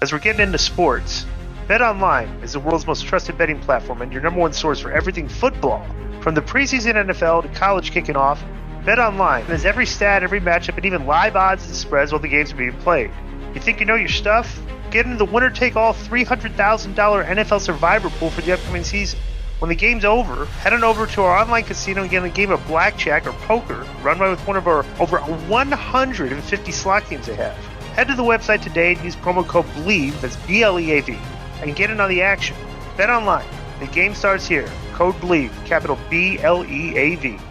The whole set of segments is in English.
As we're getting into sports, Betonline is the world's most trusted betting platform and your number one source for everything football. From the preseason NFL to college kicking off, Betonline has every stat, every matchup, and even live odds and spreads while the games are being played. You think you know your stuff? Get into the winner-take-all $300,000 NFL Survivor pool for the upcoming season. When the game's over, head on over to our online casino and get a game of blackjack or poker run by with one of our over 150 slot games they have. Head to the website today and use promo code BLEAV, that's BLEAV, and get in on the action. Bet online. The game starts here. Code BLEAV, capital BLEAV.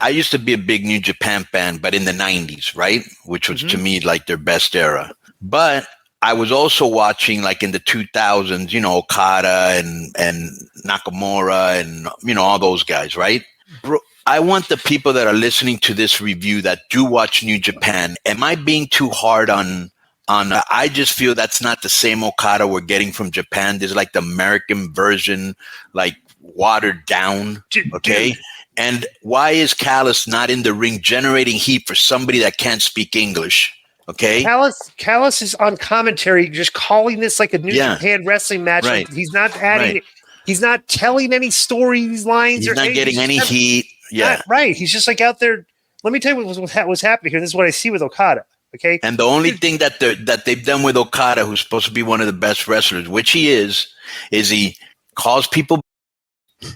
I used to be a big New Japan fan, but in the 90s, right? Which was to me like their best era. But I was also watching like in the 2000s, you know, Okada and Nakamura and, you know, all those guys, right? Bro, I want the people that are listening to this review that do watch New Japan. Am I being too hard on I just feel that's not the same Okada we're getting from Japan. There's like the American version, like watered down. Okay. And why is Callis not in the ring generating heat for somebody that can't speak English? Okay. Callis is on commentary, just calling this like a New Japan wrestling match. Right. Like he's not adding, he's not telling any storylines. He's not getting any heat. Yeah. Right. He's just like out there. Let me tell you what's happening here. This is what I see with Okada. Okay. And the only thing that they've done with Okada, who's supposed to be one of the best wrestlers, which he is he calls people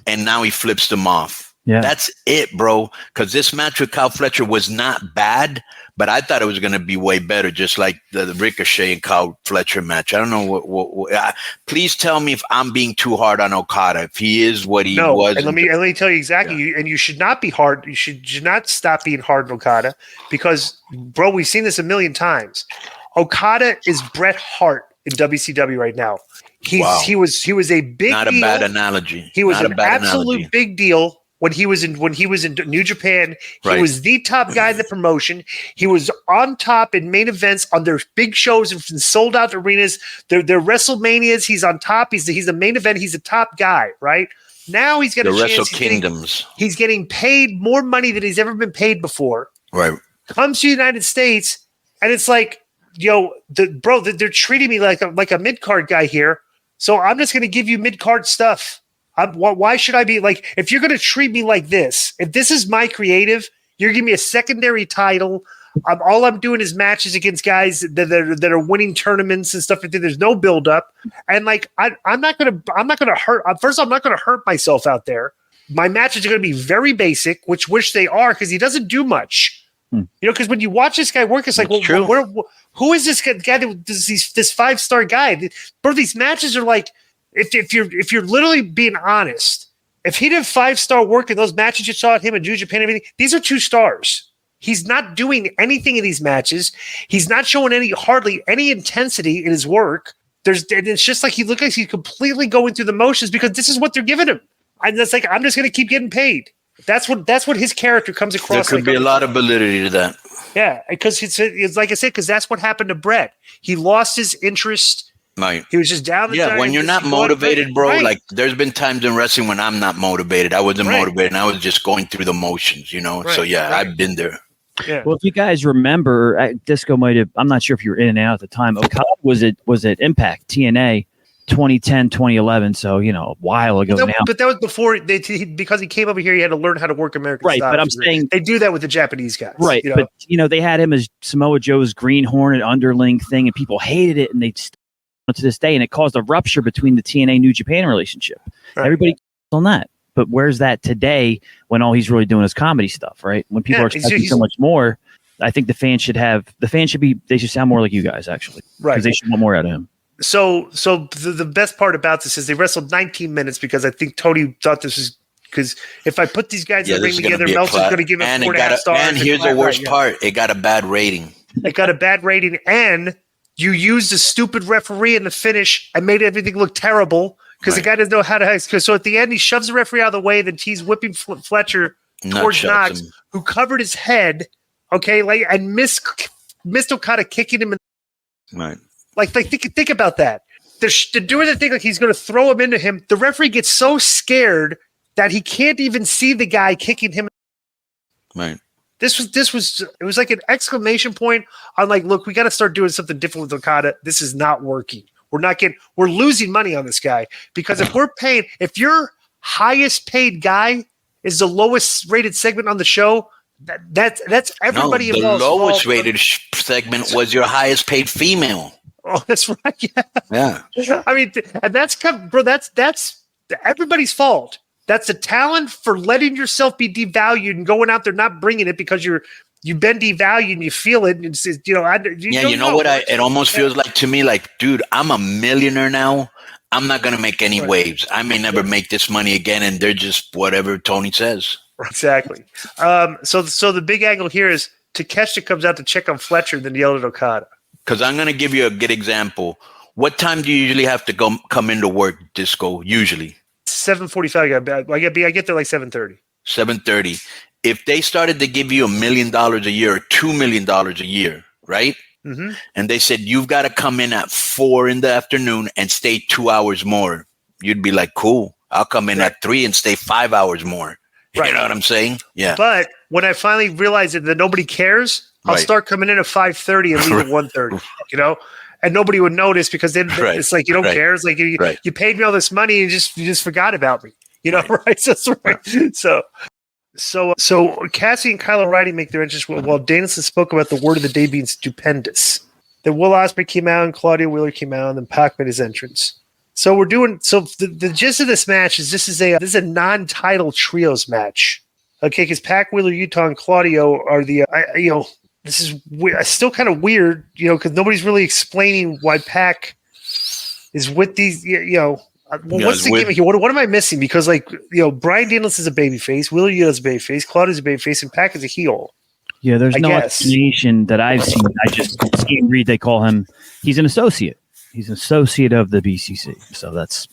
and now he flips them off. Yeah. That's it, bro. Because this match with Kyle Fletcher was not bad, but I thought it was going to be way better, just like the Ricochet and Kyle Fletcher match. I don't know what please tell me if I'm being too hard on Okada. If he is what he was. And let me tell you exactly. And you should not be hard. You should not stop being hard on Okada because, bro, we've seen this a million times. Okada is Bret Hart in WCW right now. He was a big not deal. A bad analogy. He was an absolute big deal. When he was in New Japan, he was the top guy in the promotion. He was on top in main events on their big shows and sold out arenas. Their WrestleManias, he's on top. He's the main event. He's a top guy, right? Now he's got a chance. Wrestle Kingdoms. He's getting paid more money than he's ever been paid before. Right. Comes to the United States, and it's like, they're treating me like a mid-card guy here. So I'm just going to give you mid-card stuff. Why should I be like, if you're going to treat me like this, if this is my creative, you're giving me a secondary title. All I'm doing is matches against guys that are winning tournaments and stuff like that. There's no build up. And like, I'm not going to hurt. First of all, I'm not going to hurt myself out there. My matches are going to be very basic, which they are, because he doesn't do much. You know, because when you watch this guy work, it's like, who is this guy that does this 5-star guy? Bro, these matches are like, if you're literally being honest, if he did 5-star work in those matches you saw at him in New Japan and everything, these are 2 stars. He's not doing anything in these matches. He's not showing hardly any intensity in his work. It's just like he looks like he's completely going through the motions because this is what they're giving him. And that's like, I'm just going to keep getting paid. That's what his character comes across. There could be a lot of validity to that. Yeah, because it's like I said, because that's what happened to Brett. He lost his interest. Right. He was just down the time. When you're not motivated, bro, like there's been times in wrestling when I'm not motivated. I wasn't motivated and I was just going through the motions, you know? So I've been there. Yeah. Well, if you guys remember, Disco might have, I'm not sure if you were in and out at the time. Okada was at Impact, TNA, 2010, 2011. So, you know, a while ago now. But that was before, because he came over here, he had to learn how to work American style. Right, but I'm saying. They do that with the Japanese guys. Right, but, they had him as Samoa Joe's Green Hornet underling thing, and people hated it, and they to this day, and it caused a rupture between the TNA New Japan relationship. Right. Everybody on that. But where's that today when all he's really doing is comedy stuff, right? When people are expecting so much more, I think they should sound more like you guys, actually. Right. Because they should want more out of him. So the best part about this is they wrestled 19 minutes because I think Tony thought this was because if I put these guys in the ring together, Meltzer's going to give it 4.5 stars. And here's the worst part. It got a bad rating. And you used a stupid referee in the finish and made everything look terrible because the guy doesn't know how to. So at the end, he shoves the referee out of the way. Then he's whipping Fletcher towards Knox, who covered his head. Okay, and missed Okada kicking him. Right. Think about that. They're doing the thing like he's going to throw him into him. The referee gets so scared that he can't even see the guy kicking him. Right. it was like an exclamation point on like, look, we got to start doing something different with Okada. This is not working. We're losing money on this guy because if your highest paid guy is the lowest rated segment on the show, that's everybody involved. The lowest rated segment was your highest paid female. Oh, that's right. Yeah. I mean, and that's everybody's fault. That's the talent for letting yourself be devalued and going out there not bringing it because you've been devalued and you feel it. And it's, you know what? It almost feels like to me, like, dude, I'm a millionaire now. I'm not going to make any waves. I may never make this money again. And they're just whatever Tony says. Exactly. So the big angle here is Takeshita comes out to check on Fletcher, then yelled at Okada. Because I'm going to give you a good example. What time do you usually have to come into work, Disco? Usually 7:45. I get there like 7:30. 7:30. If they started to give you $1 million a year or $2 million a year, right? Mm-hmm. And they said you've got to come in at 4 in the afternoon and stay 2 hours more, you'd be like, cool. I'll come in at 3 and stay 5 hours more. Right. You know what I'm saying? Yeah. But when I finally realize that nobody cares, I'll start coming in at 5:30 and leave at 1:30. You know. And nobody would notice because then it's like you don't care. It's like you paid me all this money and you just forgot about me. You know, right? So that's right. So Cassie and Kyle O'Reilly make their entrance while Danielson spoke about the word of the day being stupendous. Then Will Ospreay came out and Claudia Wheeler came out and then Pac made his entrance. So the gist of this match is this is a non-title trios match. Okay, because Pac, Wheeler, Utah, and Claudio are the this is still kind of weird, because nobody's really explaining why Pac is with these, what's the gimmick here? What am I missing? Because, Bryan Danielson is a babyface, Wheeler Yuta is a babyface, Claudio's a babyface, and Pac is a heel. Yeah, there's no explanation that I've seen. I just read they call him, he's an associate. He's an associate of the BCC. So that's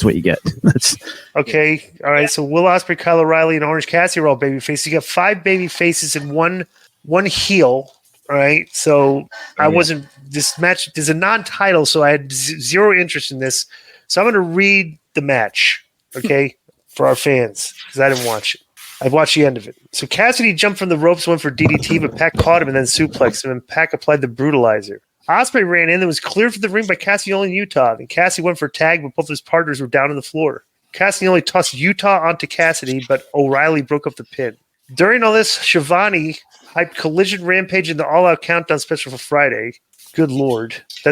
what you get. That's okay. All right. So Will Ospreay, Kyle O'Reilly, and Orange Cassidy are all babyfaces. You got 5 baby faces and one heel, all right? So this match is a non-title, so I had zero interest in this. So I'm going to read the match, okay, for our fans, because I didn't watch it. I watched the end of it. So Cassidy jumped from the ropes, went for DDT, but Pac caught him and then suplexed him, and Pac applied the brutalizer. Ospreay ran in and was cleared for the ring by Cassidy and Utah. Then Cassidy went for a tag, but both of his partners were down on the floor. Cassidy only tossed Utah onto Cassidy, but O'Reilly broke up the pin. During all this, Shivani hyped Collision Rampage in the All-Out Countdown special for Friday. Good Lord. He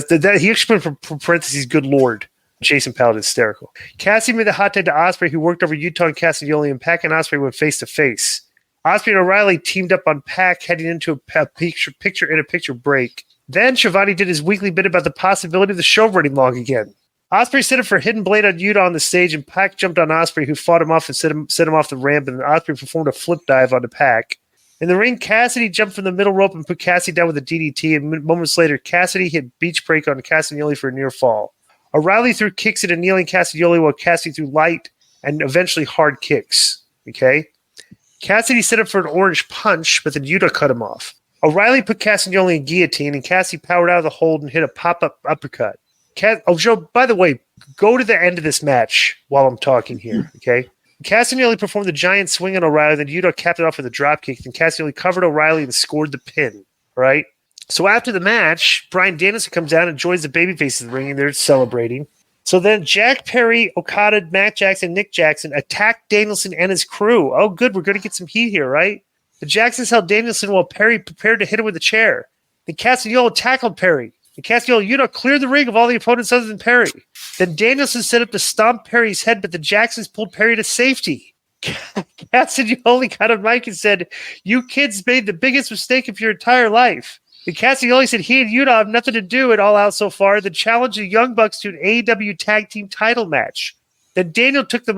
actually put for parentheses, good Lord. Jason Powell is hysterical. Cassidy made the hot tag to Ospreay, who worked over Utah and Cassidy, and Pac and Ospreay went face-to-face. Ospreay and O'Reilly teamed up on Pac, heading into a picture break. Then Shivani did his weekly bit about the possibility of the show running long again. Ospreay set up for a hidden blade on Utah on the stage, and Pac jumped on Ospreay, who fought him off and set him off the ramp, and Ospreay performed a flip dive onto Pac. In the ring, Cassidy jumped from the middle rope and put Cassidy down with a DDT, and moments later, Cassidy hit beach break on Castagnoli for a near fall. O'Reilly threw kicks at a kneeling Castagnoli while Cassidy threw light and eventually hard kicks. Okay? Cassidy set up for an orange punch, but then Utah cut him off. O'Reilly put Castagnoli in guillotine, and Cassidy powered out of the hold and hit a pop-up uppercut. Joe, by the way, go to the end of this match while I'm talking here, okay? Castagnoli performed the giant swing on O'Reilly, then Utah capped it off with a dropkick, then Castagnoli covered O'Reilly and scored the pin, right? So after the match, Bryan Danielson comes down and joins the babyfaces in the ring, and they're celebrating. So then Jack Perry, Okada, Matt Jackson, Nick Jackson attack Danielson and his crew. Oh, good, we're going to get some heat here, right? The Jacksons held Danielson while Perry prepared to hit him with a chair. Then Castagnoli tackled Perry. And Castagnoli Utah cleared the ring of all the opponents other than Perry. Then Danielson set up to stomp Perry's head, but the Jacksons pulled Perry to safety. Castagnoli got on mic and said, "You kids made the biggest mistake of your entire life." And Castagnoli said he and Utah have nothing to do at All Out so far, then challenged the Young Bucks to an AEW Tag Team title match. Then Daniel took the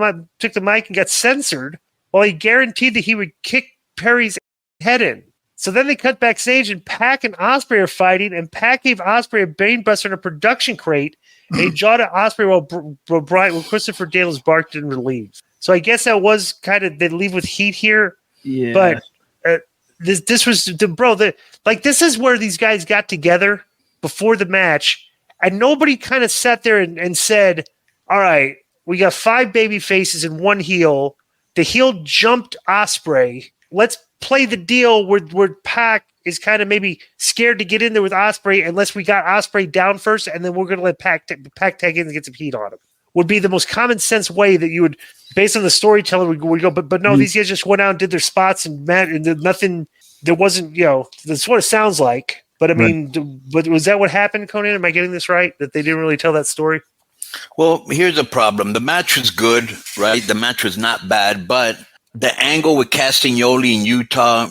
mic and got censored while he guaranteed that he would kick Perry's head in. So then they cut backstage, and Pac and Ospreay are fighting, and Pac gave Ospreay a brainbuster in a production crate, and he jawed at Ospreay while Christopher Daniels barked in relief. So I guess that was kind of, they leave with heat here. Yeah. But this was, this is where these guys got together before the match, and nobody kind of sat there and said, all right, we got 5 baby faces and 1 heel. The heel jumped Ospreay let's play the deal where Pac is kind of maybe scared to get in there with Ospreay unless we got Ospreay down first, and then we're going to let Pac tag in and get some heat on him. Would be the most common sense way that you would, based on the storytelling, would go. But no, these guys just went out and did their spots and nothing. There wasn't, that's what it sounds like. But I mean, but was that what happened, Konnan? Am I getting this right? That they didn't really tell that story? Well, here's the problem. The match was good, right? The match was not bad, but the angle with Castagnoli in Utah,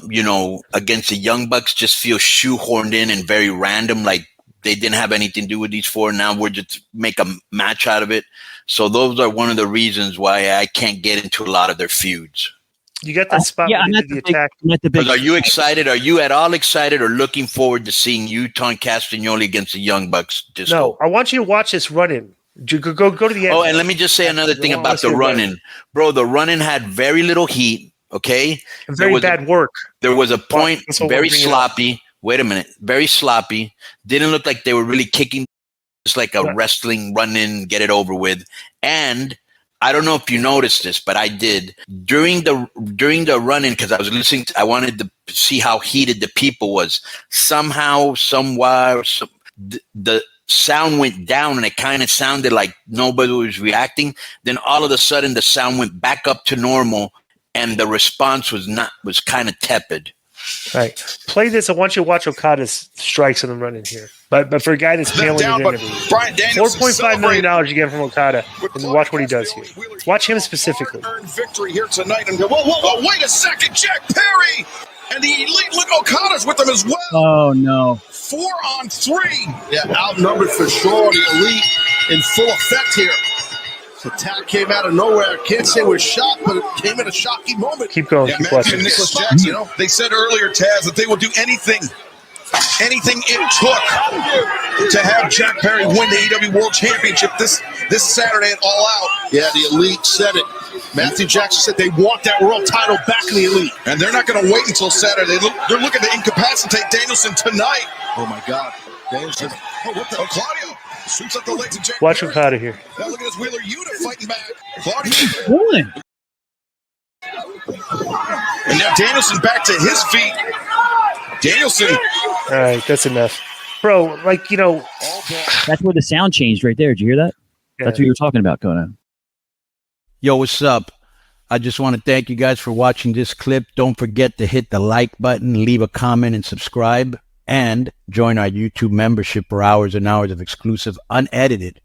against the Young Bucks just feels shoehorned in and very random. Like they didn't have anything to do with these four. Now we're just make a match out of it. So those are one of the reasons why I can't get into a lot of their feuds. You got that spot yeah, when you did the attack. Because are you excited? Are you at all excited or looking forward to seeing Utah and Castagnoli against the Young Bucks? No, I want you to watch this run-in. Go to the end. Oh, and let me just say another thing about the run-in. Bro, the run-in had very little heat, okay? And very bad work. There was a point, very sloppy. Wait a minute. Very sloppy. Didn't look like they were really kicking. Just like a wrestling run-in, get it over with. And I don't know if you noticed this, but I did during the run-in because I was listening. I wanted to see how heated the people was. Somehow, the sound went down, and it kind of sounded like nobody was reacting. Then all of a sudden, the sound went back up to normal, and the response was kind of tepid. Right. Play this. I want you to watch Okada's strikes on the run-in here. But for a guy that's failing his interview, $4.5 million you get from Okada, and watch what he does here. Watch him specifically. Earned victory here tonight, and whoa! Wait a second, Jack Perry, and the Elite. Look, Okada's with them as well. Oh no! 4-on-3. Yeah, outnumbered for sure. The Elite in full effect here. This attack came out of nowhere. I can't say it was shocked, but it came at a shocking moment. Keep going. Keep watching. Nicholas Jackson, they said earlier, Taz, that they will do anything it took to have Jack Perry win the AEW World Championship this Saturday at All Out. Yeah, the Elite said it. Matthew Jackson said they want that world title back in the Elite. And they're not going to wait until Saturday. They're looking to incapacitate Danielson tonight. Oh, my God. Danielson. Oh, what the? Oh, Claudio. Sweeps up the legs of Jack Watch Okada here. Now look at this Wheeler Yuta fighting back. Claudio. And now Danielson back to his feet. Danielson. All right, that's enough. Bro, That's where the sound changed right there. Did you hear that? Yeah. That's what you were talking about, Konnan. Yo, what's up? I just want to thank you guys for watching this clip. Don't forget to hit the like button, leave a comment, and subscribe. And join our YouTube membership for hours and hours of exclusive, unedited,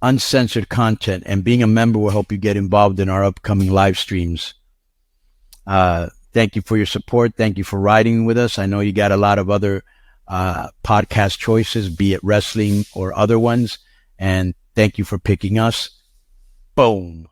uncensored content. And being a member will help you get involved in our upcoming live streams. Thank you for your support. Thank you for riding with us. I know you got a lot of other podcast choices, be it wrestling or other ones. And thank you for picking us. Boom.